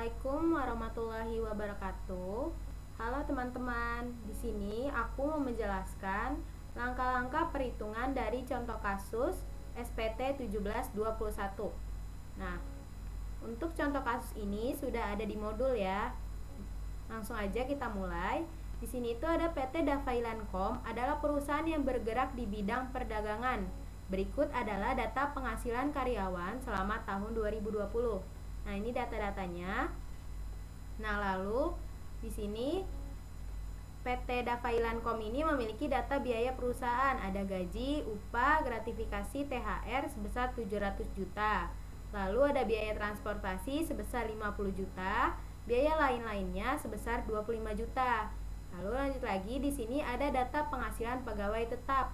Assalamualaikum warahmatullahi wabarakatuh. Halo teman-teman, di sini aku mau menjelaskan langkah-langkah perhitungan dari contoh kasus SPT 1721. Nah, untuk contoh kasus ini sudah ada di modul ya. Langsung aja kita mulai. Di sini itu ada PT Davailancom adalah perusahaan yang bergerak di bidang perdagangan. Berikut adalah data penghasilan karyawan selama tahun 2020. Nah, ini data-datanya. Nah, lalu di sini PT Davailancom ini memiliki data biaya perusahaan, ada gaji, upah, gratifikasi, THR sebesar 700 juta. Lalu ada biaya transportasi sebesar 50 juta, biaya lain-lainnya sebesar 25 juta. Lalu lanjut lagi, di sini ada data penghasilan pegawai tetap.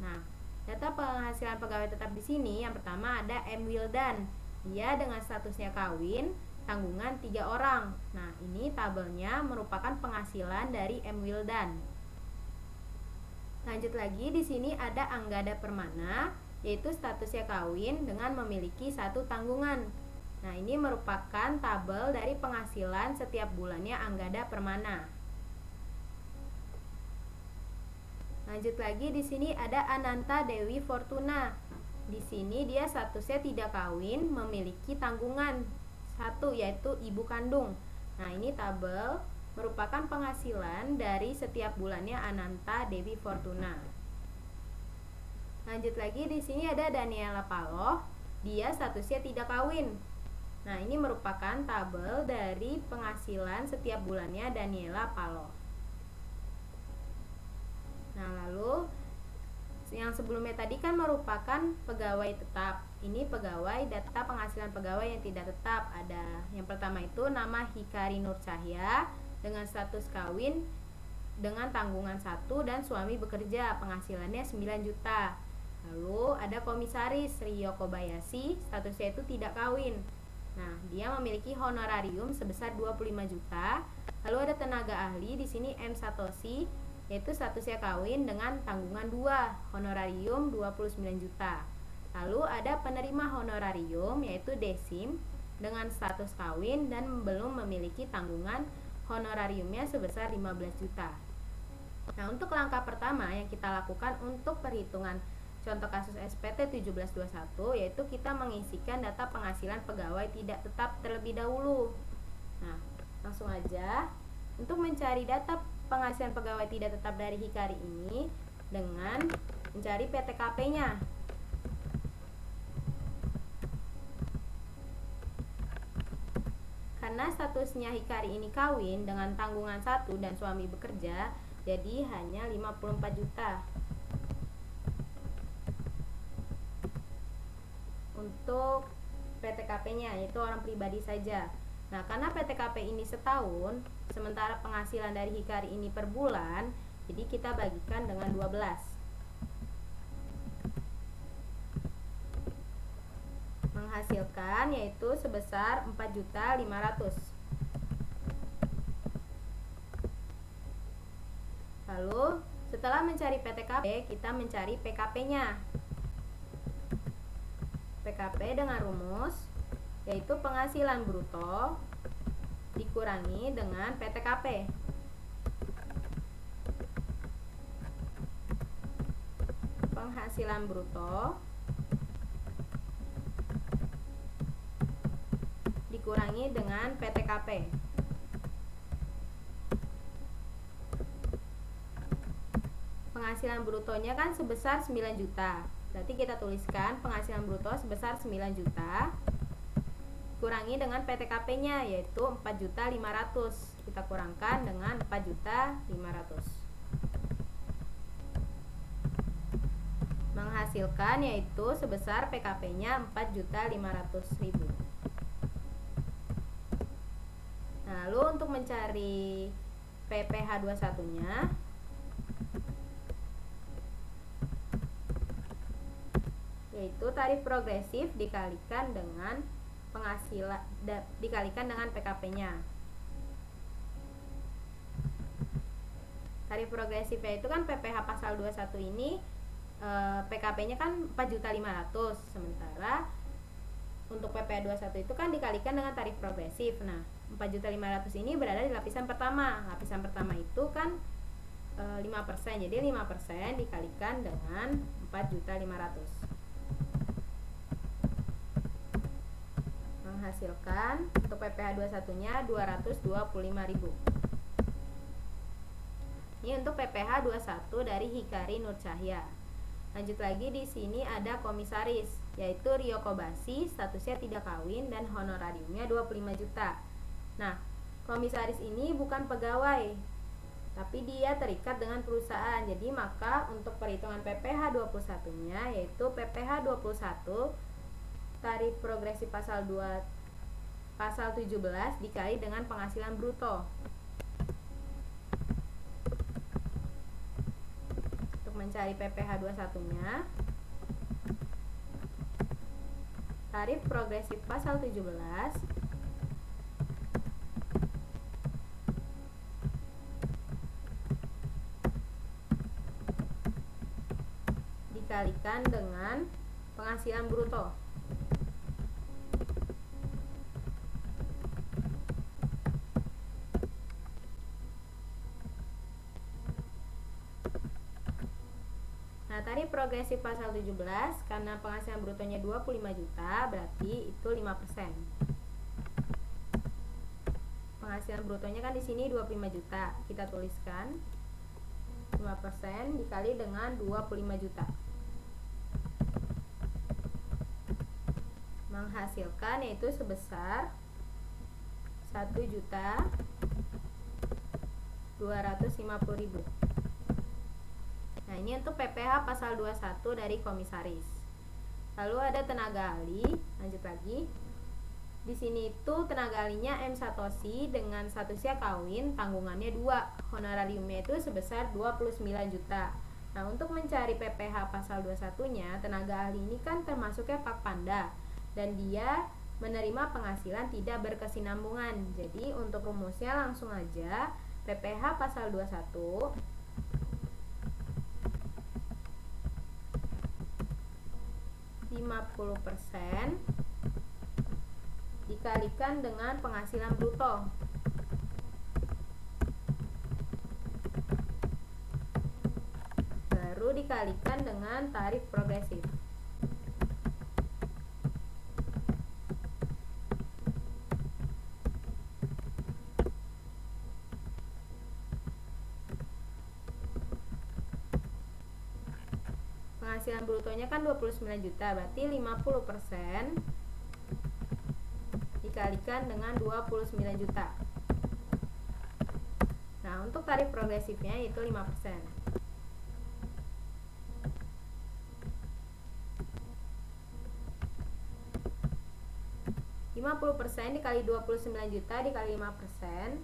Nah, data penghasilan pegawai tetap di sini yang pertama ada M. Wildan. Dia dengan statusnya kawin, tanggungan 3 orang. Nah, ini tabelnya merupakan penghasilan dari M. Wildan. Lanjut lagi, di sini ada Anggada Permana, yaitu statusnya kawin dengan memiliki 1 tanggungan. Nah, ini merupakan tabel dari penghasilan setiap bulannya Anggada Permana. Lanjut lagi, di sini ada Ananta Dewi Fortuna. Di sini dia statusnya tidak kawin, memiliki tanggungan 1, yaitu ibu kandung. Nah, ini tabel merupakan penghasilan dari setiap bulannya Ananta Dewi Fortuna. Lanjut lagi, di sini ada Daniela Paloh. Dia statusnya tidak kawin. Nah, ini merupakan tabel dari penghasilan setiap bulannya Daniela Paloh. Nah, lalu yang sebelumnya tadi kan merupakan pegawai tetap. Ini pegawai, data penghasilan pegawai yang tidak tetap. Ada yang pertama itu nama Hikari Nur Cahya dengan status kawin dengan tanggungan 1 dan suami bekerja, penghasilannya 9 juta. Lalu ada komisaris Rio Kobayashi, statusnya itu tidak kawin. Nah, dia memiliki honorarium sebesar 25 juta. Lalu ada tenaga ahli di sini M. Satoshi, yaitu statusnya kawin dengan tanggungan 2, honorarium 29 juta. Lalu ada penerima honorarium yaitu Desim dengan status kawin dan belum memiliki tanggungan, honorariumnya sebesar 15 juta. Nah, untuk langkah pertama yang kita lakukan untuk perhitungan contoh kasus SPT 1721 yaitu kita mengisikan data penghasilan pegawai tidak tetap terlebih dahulu. Nah, langsung aja untuk mencari data penghasilan pegawai tidak tetap dari Hikari ini dengan mencari PTKP-nya. Karena statusnya Hikari ini kawin dengan tanggungan 1 dan suami bekerja, jadi hanya 54 juta. Untuk PTKP-nya yaitu orang pribadi saja. Nah, karena PTKP ini setahun, sementara penghasilan dari Hikari ini per bulan, jadi kita bagikan dengan 12. Menghasilkan yaitu sebesar 4.500.000. Lalu, setelah mencari PTKP, kita mencari PKP-nya. PKP dengan rumus yaitu penghasilan bruto dikurangi dengan PTKP. Penghasilan bruto dikurangi dengan PTKP. Penghasilan brutonya kan sebesar 9 juta. Berarti kita tuliskan penghasilan bruto sebesar 9 juta kurangi dengan PTKP-nya yaitu 4.500.000. Kita kurangkan dengan 4.500.000. Menghasilkan yaitu sebesar PKP-nya 4.500.000. Nah, lalu untuk mencari PPh 21-nya yaitu tarif progresif dikalikan dengan penghasilan dikalikan dengan PKP-nya. Tarif progresifnya itu kan PPh pasal 21 ini PKP-nya kan 4.500.000, sementara untuk PPh 21 itu kan dikalikan dengan tarif progresif. Nah, 4.500.000 ini berada di lapisan pertama. Lapisan pertama itu kan 5%, jadi 5% dikalikan dengan 4.500.000 menghasilkan untuk PPh 21 nya 225.000. Ini untuk PPh 21 dari Hikari Nur Cahya. Lanjut lagi, di sini ada komisaris, yaitu Rio Kobashi, statusnya tidak kawin dan honorariumnya 25 juta. Nah, komisaris ini bukan pegawai, tapi dia terikat dengan perusahaan. Jadi maka untuk perhitungan PPh 21 nya yaitu PPh 21 tarif progresif pasal 17 dikali dengan penghasilan bruto. Untuk mencari PPh 21 nya, tarif progresif pasal 17 dikalikan dengan penghasilan bruto. Nah, tarif progresif pasal 17 karena penghasilan brutonya 25 juta, berarti itu 5%. Penghasilan brutonya kan di sini 25 juta. Kita tuliskan 5% dikali dengan 25 juta. Menghasilkan yaitu sebesar 1.250.000. Nah, ini untuk PPh pasal 21 dari komisaris. Lalu ada tenaga ahli, lanjut lagi. Di sini itu tenaga ahlinya M. Satoshi dengan statusnya kawin, tanggungannya 2, honorariumnya itu sebesar 29 juta. Nah, untuk mencari PPh pasal 21-nya, tenaga ahli ini kan termasuknya Pak Panda dan dia menerima penghasilan tidak berkesinambungan. Jadi untuk rumusnya langsung aja, PPh pasal 21 50% dikalikan dengan penghasilan bruto. Baru dikalikan dengan tarif progresif. Penghasilan brutonya kan 29 juta, berarti 50% dikalikan dengan 29 juta. Nah, untuk tarif progresifnya itu 5%. 50% dikali 29 juta dikali 5%.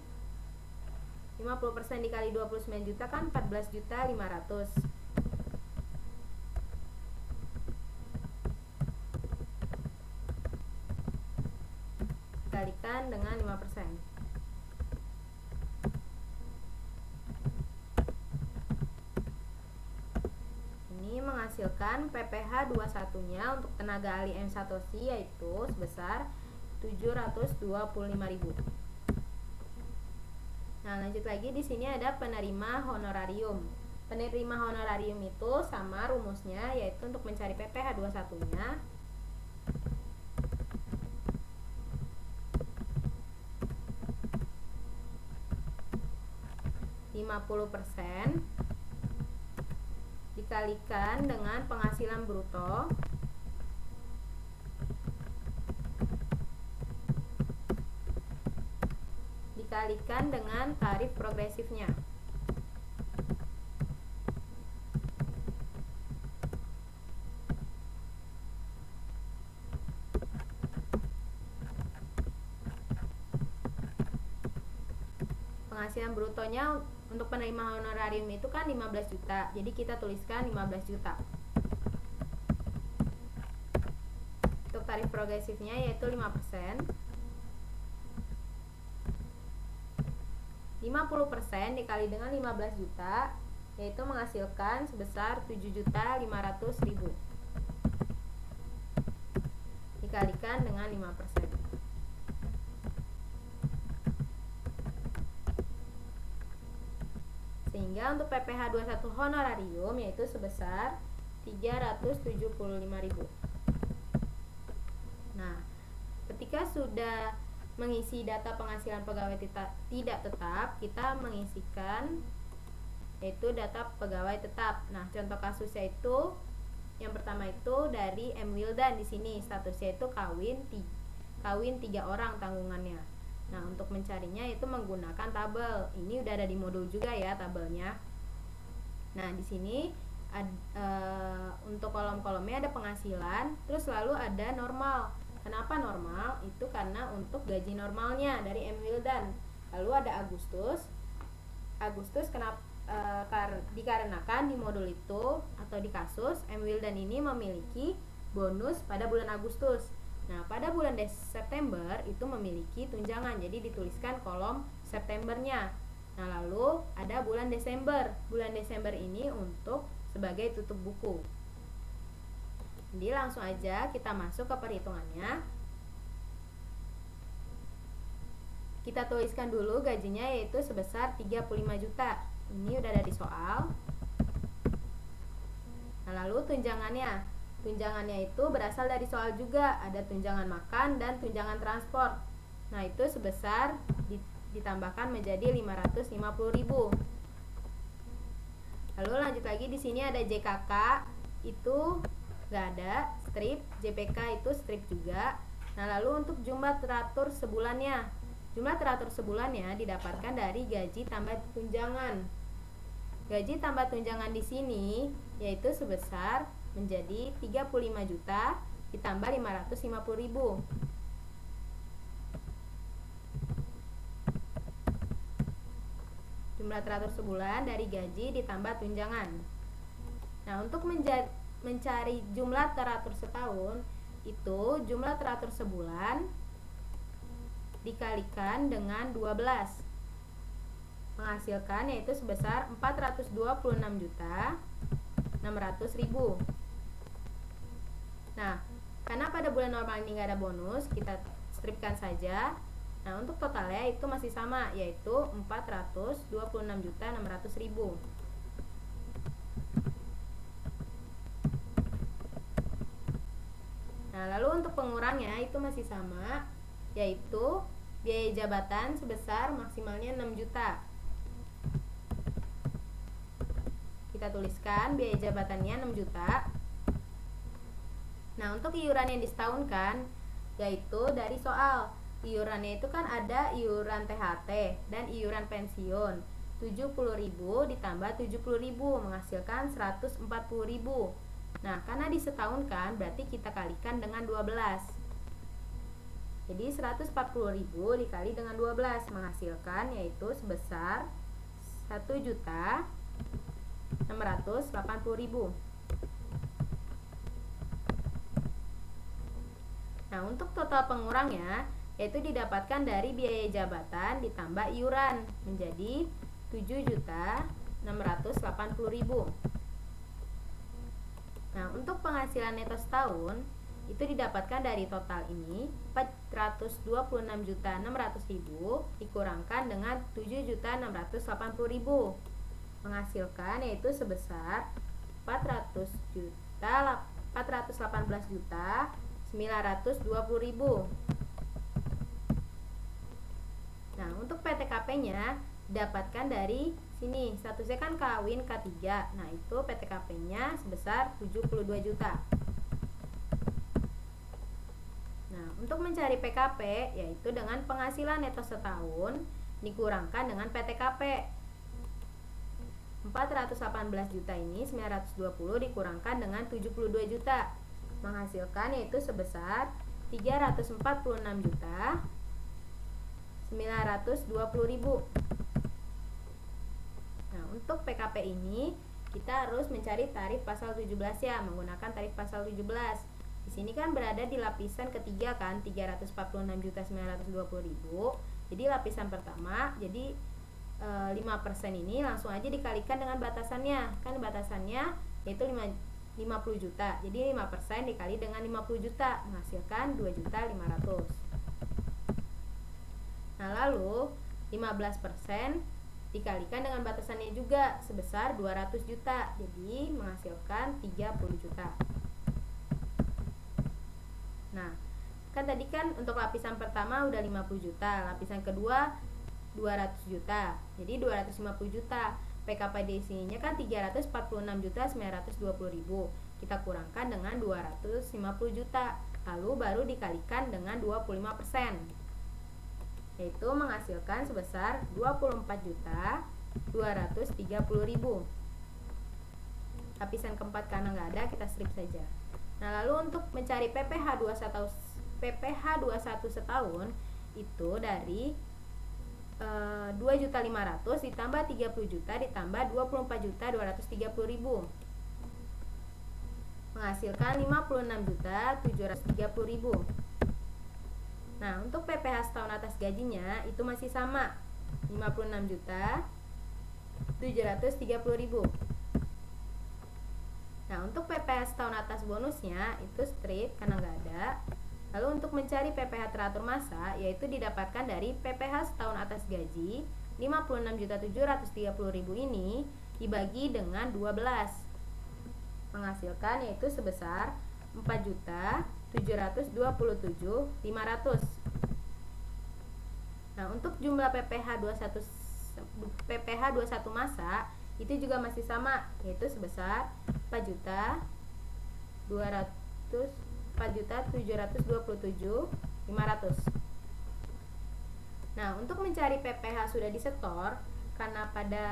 50% dikali 29 juta kan 14.500.000. Dikalikan dengan 5%. Ini menghasilkan PPh 21-nya untuk tenaga ahli M. Satoshi yaitu sebesar 725.000. Nah, lanjut lagi, di sini ada penerima honorarium. Penerima honorarium itu sama rumusnya, yaitu untuk mencari PPh 21-nya %, dikalikan dengan penghasilan bruto dikalikan dengan tarif progresifnya. Penghasilan brutonya untuk penerima honorarium itu kan 15 juta. Jadi kita tuliskan 15 juta. Untuk tarif progresifnya yaitu 5%. 50% dikali dengan 15 juta yaitu menghasilkan sebesar 7.500.000. Dikalikan dengan 5%. Sehingga untuk PPh 21 honorarium yaitu sebesar 375.000. Nah, ketika sudah mengisi data penghasilan pegawai tidak tetap, kita mengisikan yaitu data pegawai tetap. Nah, contoh kasusnya itu yang pertama itu dari M. Wildan. Di sini statusnya itu kawin 3 orang tanggungannya. Nah, untuk mencarinya itu menggunakan tabel. Ini udah ada di modul juga ya tabelnya. Nah, di sini untuk kolom-kolomnya ada penghasilan, terus lalu ada normal. Kenapa normal? Itu karena untuk gaji normalnya dari M. Wildan. Lalu ada Agustus. Kenapa? Dikarenakan di modul itu atau di kasus M. Wildan ini memiliki bonus pada bulan Agustus. Nah, pada bulan September itu memiliki tunjangan, jadi dituliskan kolom Septembernya. Nah, lalu ada bulan Desember. Bulan Desember ini untuk sebagai tutup buku. Jadi langsung aja kita masuk ke perhitungannya. Kita tuliskan dulu gajinya yaitu sebesar 35 juta. Ini udah ada di soal. Nah, lalu tunjangannya. Tunjangannya itu berasal dari soal juga. Ada tunjangan makan dan tunjangan transport. Nah, itu sebesar ditambahkan menjadi 550.000. Lalu lanjut lagi, di sini ada JKK itu nggak ada, strip. JPK itu strip juga. Nah, lalu untuk jumlah teratur sebulannya. Jumlah teratur sebulannya didapatkan dari gaji tambah tunjangan. Gaji tambah tunjangan di sini yaitu sebesar menjadi 35 juta ditambah 550.000. Jumlah teratur sebulan dari gaji ditambah tunjangan. Nah, untuk mencari jumlah teratur setahun, itu jumlah teratur sebulan dikalikan dengan 12 menghasilkan yaitu sebesar 426.600.000. Nah, karena pada bulan normal ini nggak ada bonus, kita stripkan saja. Nah, untuk totalnya itu masih sama, yaitu 426.600.000. Nah, lalu untuk pengurangnya itu masih sama, yaitu biaya jabatan sebesar maksimalnya 6 juta. Kita tuliskan biaya jabatannya 6 juta. Nah, untuk iuran yang disetahunkan yaitu dari soal. Iurannya itu kan ada iuran THT dan iuran pensiun. 70.000 ditambah 70.000 menghasilkan 140.000. Nah, karena disetahunkan berarti kita kalikan dengan 12. Jadi 140.000 dikali dengan 12 menghasilkan yaitu sebesar 1.680.000. Nah, untuk total pengurangnya yaitu didapatkan dari biaya jabatan ditambah iuran menjadi 7.680.000. Nah, untuk penghasilan neto setahun itu didapatkan dari total ini 426.600.000 dikurangkan dengan 7.680.000 menghasilkan yaitu sebesar 418.920.000. Nah, untuk PTKP-nya didapatkan dari sini. Statusnya kan kawin K3. Nah, itu PTKP-nya sebesar 72 juta. Nah, untuk mencari PKP yaitu dengan penghasilan neto setahun dikurangkan dengan PTKP. 418 juta ini 920 dikurangkan dengan 72 juta menghasilkan yaitu sebesar 346 juta 920.000. Nah, untuk PKP ini kita harus mencari tarif pasal 17 ya, menggunakan tarif pasal 17. Di sini kan berada di lapisan ketiga kan, 346.920.000. Jadi lapisan pertama, jadi 5% ini langsung aja dikalikan dengan batasannya. Kan batasannya yaitu 50 juta. Jadi 5% dikali dengan 50 juta menghasilkan 2.500.000. Nah, lalu 15% dikalikan dengan batasannya juga sebesar 200 juta. Jadi menghasilkan 30 juta. Nah, kan tadi kan untuk lapisan pertama udah 50 juta, lapisan kedua 200 juta. Jadi 250 juta. PKPD sininya kan 346.920.000. Kita kurangkan dengan 250 juta. Lalu baru dikalikan dengan 25%. Yaitu menghasilkan sebesar 24.230.000. Lapisan keempat karena nggak ada, kita strip saja. Nah, lalu untuk mencari PPh 21 setahun itu dari 2.500.000 ditambah 30 juta ditambah 24.230.000 menghasilkan 56.730.000. Nah, untuk PPh setahun atas gajinya itu masih sama, 56.730.000. Nah, untuk PPh setahun atas bonusnya itu strip karena nggak ada. Lalu untuk mencari PPh teratur masa yaitu didapatkan dari PPh setahun atas gaji 56.730.000 ini dibagi dengan 12 menghasilkan yaitu sebesar 4.727.500. Nah, untuk jumlah PPh 21 masa itu juga masih sama yaitu sebesar 4.727.500. Nah, untuk mencari PPh sudah disetor karena pada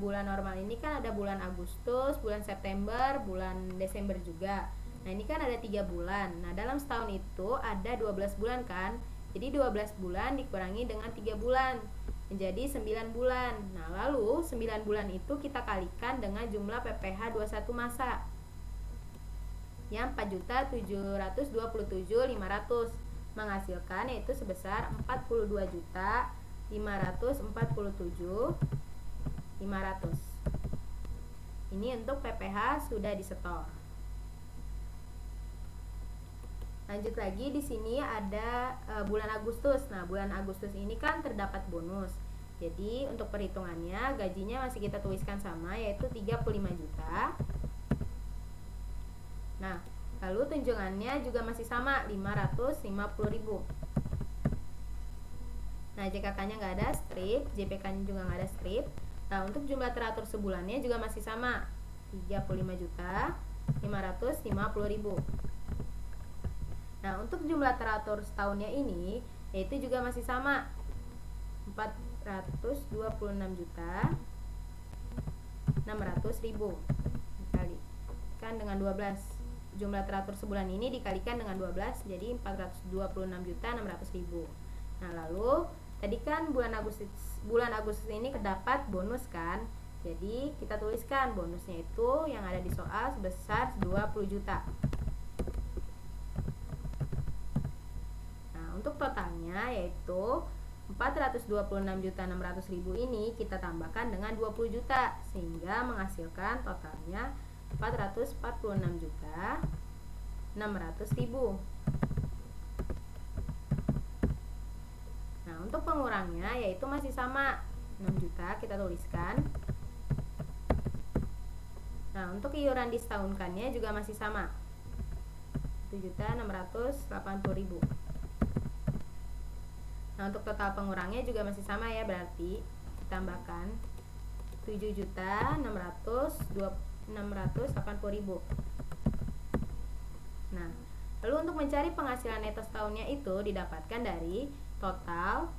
bulan normal ini kan ada bulan Agustus, bulan September, bulan Desember juga. Nah, ini kan ada 3 bulan. Nah, dalam setahun itu ada 12 bulan kan. Jadi 12 bulan dikurangi dengan 3 bulan menjadi 9 bulan. Nah, lalu 9 bulan itu kita kalikan dengan jumlah PPh 21 masa yang 4.727.500 menghasilkan yaitu sebesar 42.547.500. Ini untuk PPh sudah disetor. Lanjut lagi, di sini ada bulan Agustus. Nah, bulan Agustus ini kan terdapat bonus. Jadi untuk perhitungannya gajinya masih kita tuliskan sama yaitu 35 juta. Nah, lalu tunjangannya juga masih sama 550.000. Nah, JKK-nya nggak ada strip, JPK-nya juga nggak ada strip. Nah, untuk jumlah teratur sebulannya juga masih sama 35.550.000. Nah, untuk jumlah teratur setahunnya ini yaitu juga masih sama 426.600.000 dikalikan dengan 12. Jumlah teratur sebulan ini dikalikan dengan 12 jadi 426.600.000. Nah, lalu tadi kan bulan Agustus ini terdapat bonus kan. Jadi kita tuliskan bonusnya itu yang ada di soal sebesar 20 juta. Nah, untuk totalnya yaitu 426.600.000 ini kita tambahkan dengan 20 juta sehingga menghasilkan totalnya 446.600.000. Nah, untuk pengurangnya yaitu masih sama 6 juta kita tuliskan. Nah, untuk iuran disetahunkannya juga masih sama 1.680.000. Nah, untuk total pengurangnya juga masih sama ya, berarti ditambahkan 7.680.000. Nah, lalu untuk mencari penghasilan neto setahunnya itu didapatkan dari total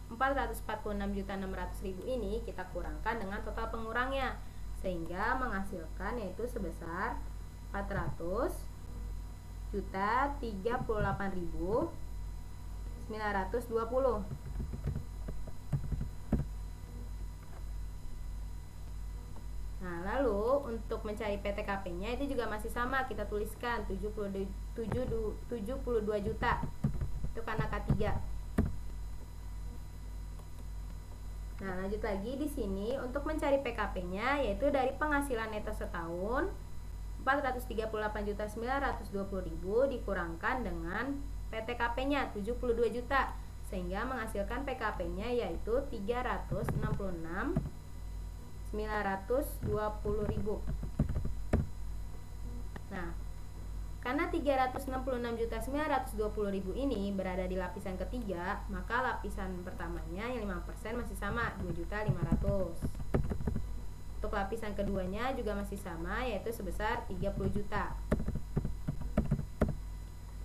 446.600.000 ini kita kurangkan dengan total pengurangnya sehingga menghasilkan yaitu sebesar 400.038.920. Nah, lalu untuk mencari PTKP-nya itu juga masih sama, kita tuliskan 72 juta. Itu karena K3. Nah, lanjut lagi di sini untuk mencari PKP-nya yaitu dari penghasilan neto setahun 438.920.000 dikurangkan dengan PTKP-nya 72 juta sehingga menghasilkan PKP-nya yaitu 366.920.000. Nah, karena 366.920.000 ini berada di lapisan ketiga, maka lapisan pertamanya yang 5% masih sama, 2.500.000. Untuk lapisan keduanya juga masih sama, yaitu sebesar 30 juta.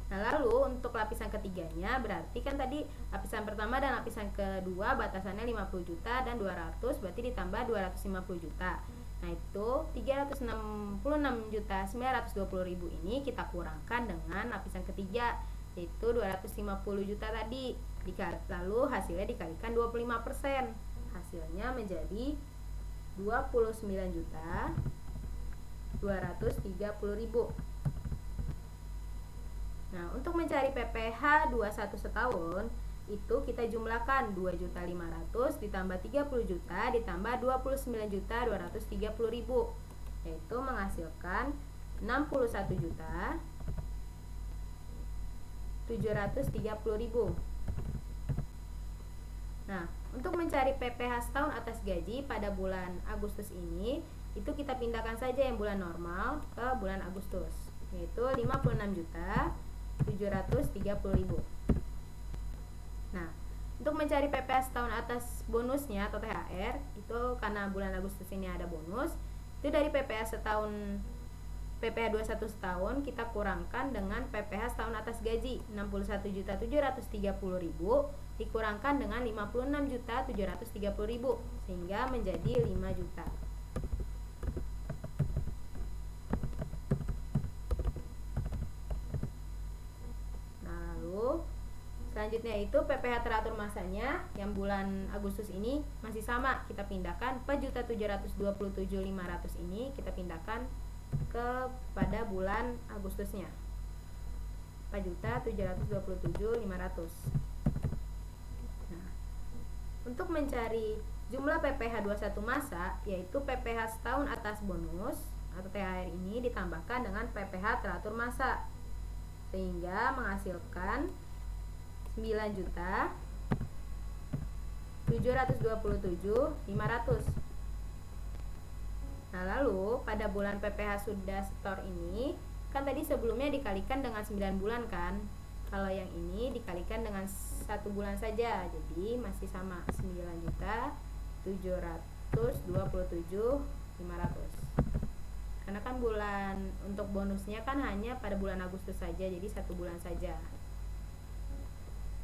Nah, lalu untuk lapisan ketiganya berarti kan tadi lapisan pertama dan lapisan kedua batasannya 50 juta dan 200, berarti ditambah 250 juta. Nah, itu 366.920.000 ini kita kurangkan dengan lapisan ketiga, yaitu 250 juta tadi. Lalu hasilnya dikalikan 25%. Hasilnya menjadi 29.230.000. Nah, untuk mencari PPh 21 setahun itu kita jumlahkan 2.500.000 ditambah 30 juta ditambah 29.230.000, yaitu menghasilkan 61.730.000. Nah, untuk mencari PPh setahun atas gaji pada bulan Agustus ini, itu kita pindahkan saja yang bulan normal ke bulan Agustus, yaitu 56.730.000. Nah, untuk mencari PPh setahun atas bonusnya atau THR, itu karena bulan Agustus ini ada bonus, itu dari PPh 21 setahun kita kurangkan dengan PPh setahun atas gaji 61.730.000 dikurangkan dengan 56.730.000 sehingga menjadi 5 juta. Selanjutnya itu PPh teratur masanya yang bulan Agustus ini masih sama, kita pindahkan 4.727.500 ini kita pindahkan kepada bulan Agustusnya 4.727.500. Nah, untuk mencari jumlah PPh 21 masa, yaitu PPh setahun atas bonus atau THR ini ditambahkan dengan PPh teratur masa sehingga menghasilkan 9.727.500. Nah, lalu pada bulan PPh sudah setor ini kan tadi sebelumnya dikalikan dengan 9 bulan kan. Kalau yang ini dikalikan dengan 1 bulan saja, jadi masih sama 9.727.500. Karena kan bulan untuk bonusnya kan hanya pada bulan Agustus saja, jadi 1 bulan saja.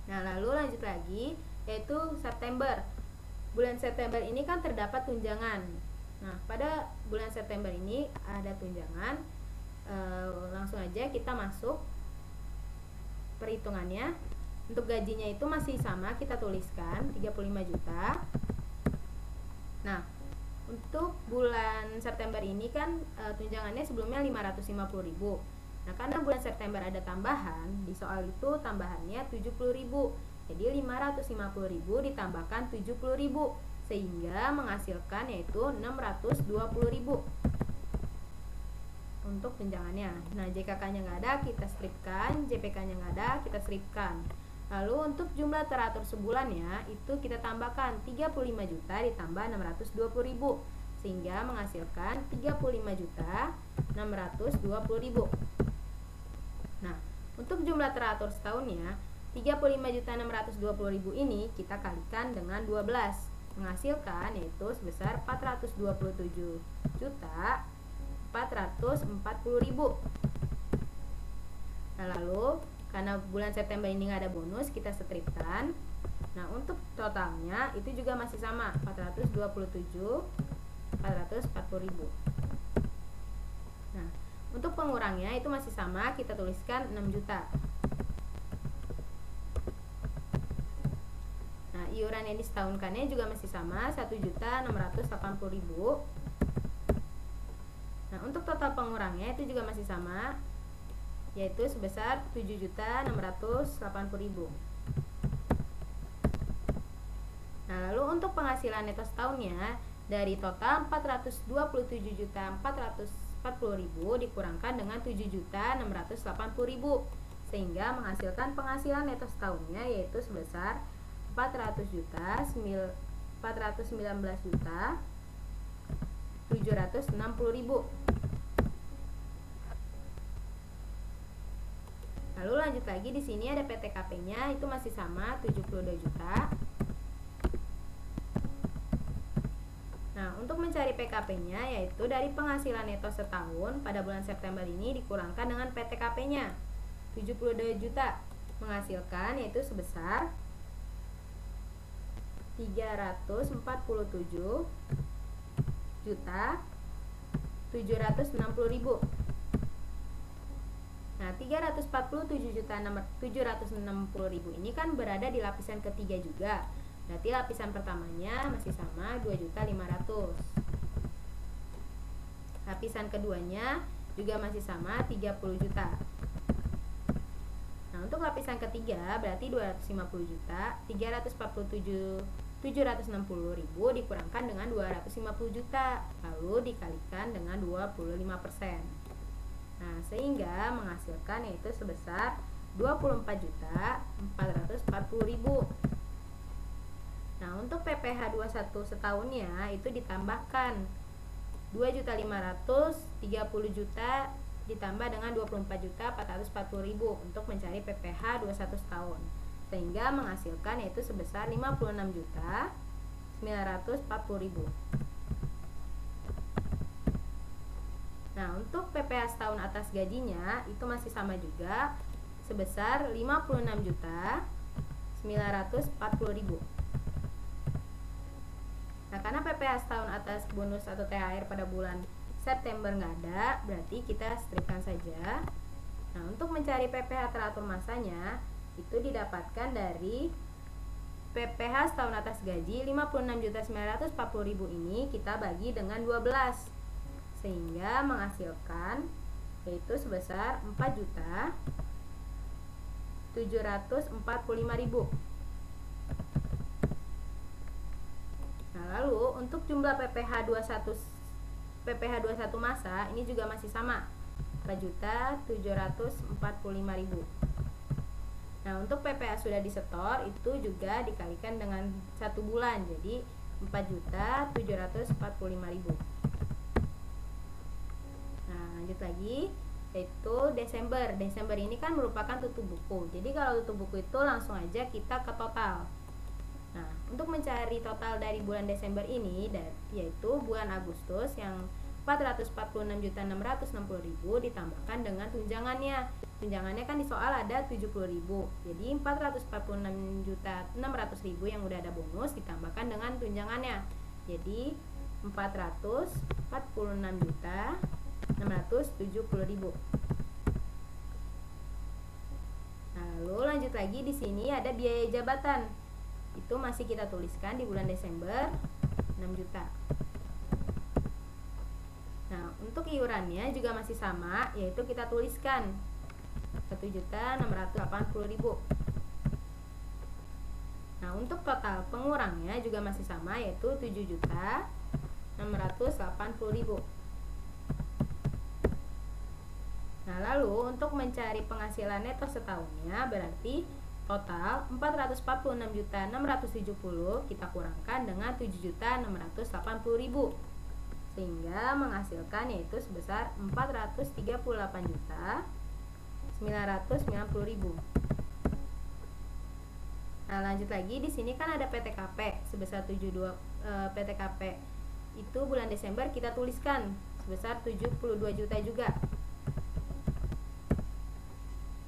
Nah, lalu lanjut lagi yaitu September. Bulan September ini kan terdapat tunjangan. Nah, pada bulan September ini ada tunjangan. Langsung aja kita masuk perhitungannya. Untuk gajinya itu masih sama, kita tuliskan 35 juta. Nah, untuk bulan September ini kan tunjangannya sebelumnya 550.000. Nah, karena bulan September ada tambahan, di soal itu tambahannya 70.000. Jadi 550.000 ditambahkan 70.000 sehingga menghasilkan yaitu 620.000 untuk tunjangannya. Nah, JKK-nya nggak ada, kita stripkan, JPK-nya nggak ada, kita stripkan. Lalu untuk jumlah teratur sebulannya itu kita tambahkan 35 juta ditambah 620.000 sehingga menghasilkan 35.620.000. Nah, untuk jumlah teratur setahunnya 35.620.000 ini kita kalikan dengan 12 menghasilkan yaitu sebesar 427.440.000. Nah, lalu karena bulan September ini nggak ada bonus, kita stripkan. Nah, untuk totalnya itu juga masih sama 427.440.000. Nah, untuk pengurangnya itu masih sama, kita tuliskan 6 juta. Nah, iuran yang disetahunkannya juga masih sama 1.680.000. Nah, untuk total pengurangnya itu juga masih sama, yaitu sebesar 7.680.000. Nah, lalu untuk penghasilan neto setahunnya dari total 427.440.000 dikurangkan dengan 7.680.000 sehingga menghasilkan penghasilan neto setahunnya yaitu sebesar 400 juta, 419 juta 760.000. Lalu lanjut lagi, di sini ada PTKP-nya, itu masih sama 72 juta. Nah, untuk mencari PKP-nya yaitu dari penghasilan neto setahun pada bulan September ini dikurangkan dengan PTKP-nya. 72 juta menghasilkan yaitu sebesar 347 juta 760.000. Nah, 347.760.000 ini kan berada di lapisan ketiga juga. Berarti lapisan pertamanya masih sama 2.500.000. Lapisan keduanya juga masih sama 30 juta. Nah, untuk lapisan ketiga berarti 250 juta, 347.760.000 dikurangkan dengan 250 juta, lalu dikalikan dengan 25%. Nah, sehingga menghasilkan yaitu sebesar 24.440.000. Nah, untuk PPh 21 setahunnya itu ditambahkan 2.530 juta ditambah dengan 24.440.000 untuk mencari PPh 21 setahun, sehingga menghasilkan yaitu sebesar 56.940.000. Nah, untuk PPh setahun atas gajinya itu masih sama juga sebesar 56.940.000. Nah, karena PPh setahun atas bonus atau THR pada bulan September nggak ada, berarti kita strikkan saja. Nah, untuk mencari PPh teratur masanya itu didapatkan dari PPh setahun atas gaji 56.940.000 ini kita bagi dengan 12, sehingga menghasilkan yaitu sebesar 4.745.000. Nah, lalu untuk jumlah PPh 21 masa ini juga masih sama 4.745.000. Nah, untuk PPh sudah disetor itu juga dikalikan dengan 1 bulan, jadi 4.745.000. Nah, lanjut lagi yaitu Desember. Desember ini kan merupakan tutup buku. Jadi kalau tutup buku itu langsung aja kita ke total. Nah, untuk mencari total dari bulan Desember ini yaitu bulan Agustus yang 446.660.000 ditambahkan dengan tunjangannya. Tunjangannya kan di soal ada 70.000. Jadi 446.600.000 yang udah ada bonus ditambahkan dengan tunjangannya. Jadi 446.670.000. Nah, lalu lanjut lagi, di sini ada biaya jabatan. Itu masih kita tuliskan di bulan Desember 6 juta. Nah, untuk iurannya juga masih sama, yaitu kita tuliskan 1.680.000. Nah, untuk total pengurangnya juga masih sama, yaitu 7.680.000. Nah, lalu untuk mencari penghasilan neto setahunnya berarti total 446.670 kita kurangkan dengan 7.680.000, sehingga menghasilkan yaitu sebesar 438.990.000. Nah, lanjut lagi, di sini kan ada PTKP sebesar 72 PTKP itu bulan Desember kita tuliskan sebesar 72 juta juga.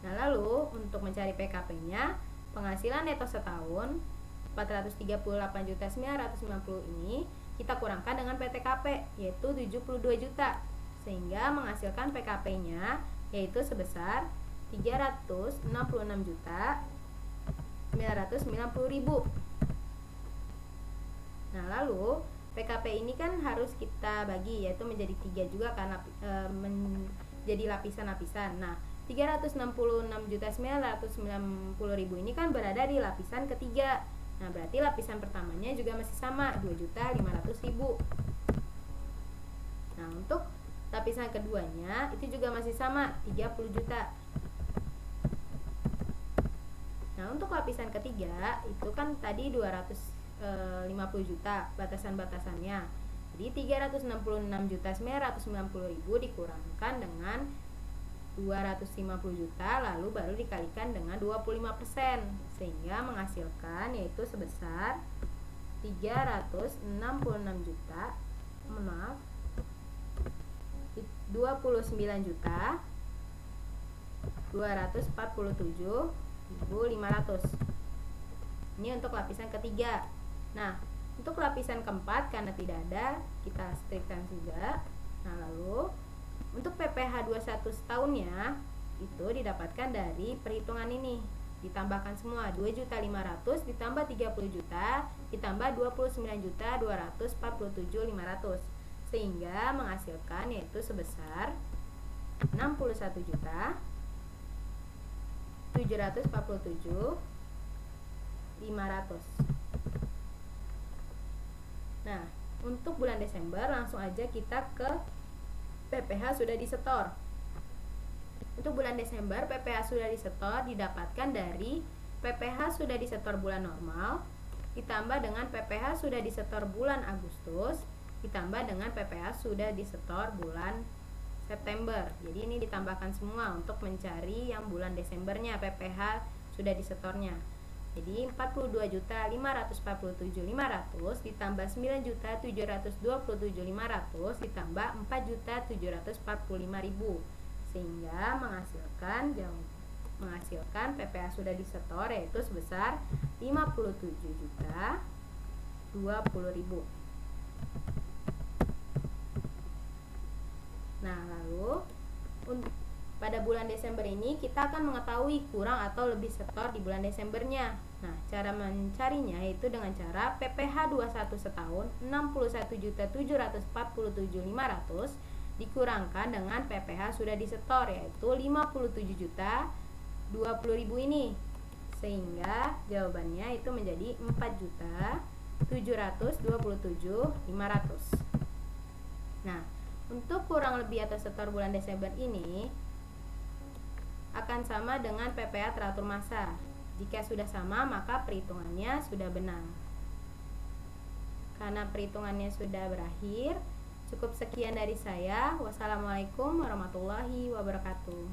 Nah, lalu untuk mencari PKP-nya, penghasilan neto setahun 438.990 ini kita kurangkan dengan PTKP yaitu 72 juta, sehingga menghasilkan PKP-nya yaitu sebesar 366.990.000. Nah, lalu PKP ini kan harus kita bagi yaitu menjadi 3 juga karena menjadi lapisan-lapisan. Nah, 366.990.000 ini kan berada di lapisan ketiga. Nah, berarti lapisan pertamanya juga masih sama 2.500.000. Nah, untuk lapisan keduanya itu juga masih sama 30 juta. Nah, Nah, untuk lapisan ketiga itu kan tadi 250 juta batasan-batasannya. Jadi 366.990.000 dikurangkan dengan 250 juta lalu baru dikalikan dengan 25%, sehingga menghasilkan yaitu sebesar 366 juta, maaf, 29 juta 247.500. Ini untuk lapisan ketiga. Nah, untuk lapisan keempat karena tidak ada, kita strikkan juga. Nah, lalu untuk PPh 21 setahunnya itu didapatkan dari perhitungan ini. Ditambahkan semua 2.500.000 ditambah 30 juta ditambah 29.247.500, sehingga menghasilkan yaitu sebesar 61.747.500. Nah, untuk bulan Desember langsung aja kita ke PPh sudah disetor. Untuk bulan Desember PPh sudah disetor didapatkan dari PPh sudah disetor bulan normal ditambah dengan PPh sudah disetor bulan Agustus ditambah dengan PPh sudah disetor bulan September. Jadi ini ditambahkan semua untuk mencari yang bulan Desembernya PPh sudah disetornya. Jadi 42.547.500 ditambah 9.727.500 ditambah 4.745.000, sehingga menghasilkan PPh sudah disetor yaitu sebesar 57.020.000. Nah, lalu pada bulan Desember ini kita akan mengetahui kurang atau lebih setor di bulan Desembernya. Nah, cara mencarinya yaitu dengan cara PPh 21 setahun 61.747.500 dikurangkan dengan PPh sudah disetor yaitu 57.020.000 ini, sehingga jawabannya itu menjadi 4.727.500. Nah, untuk kurang lebih atau setor bulan Desember ini akan sama dengan PPh teratur masa. Jika sudah sama, maka perhitungannya sudah benar. Karena perhitungannya sudah berakhir, cukup sekian dari saya. Wassalamualaikum warahmatullahi wabarakatuh.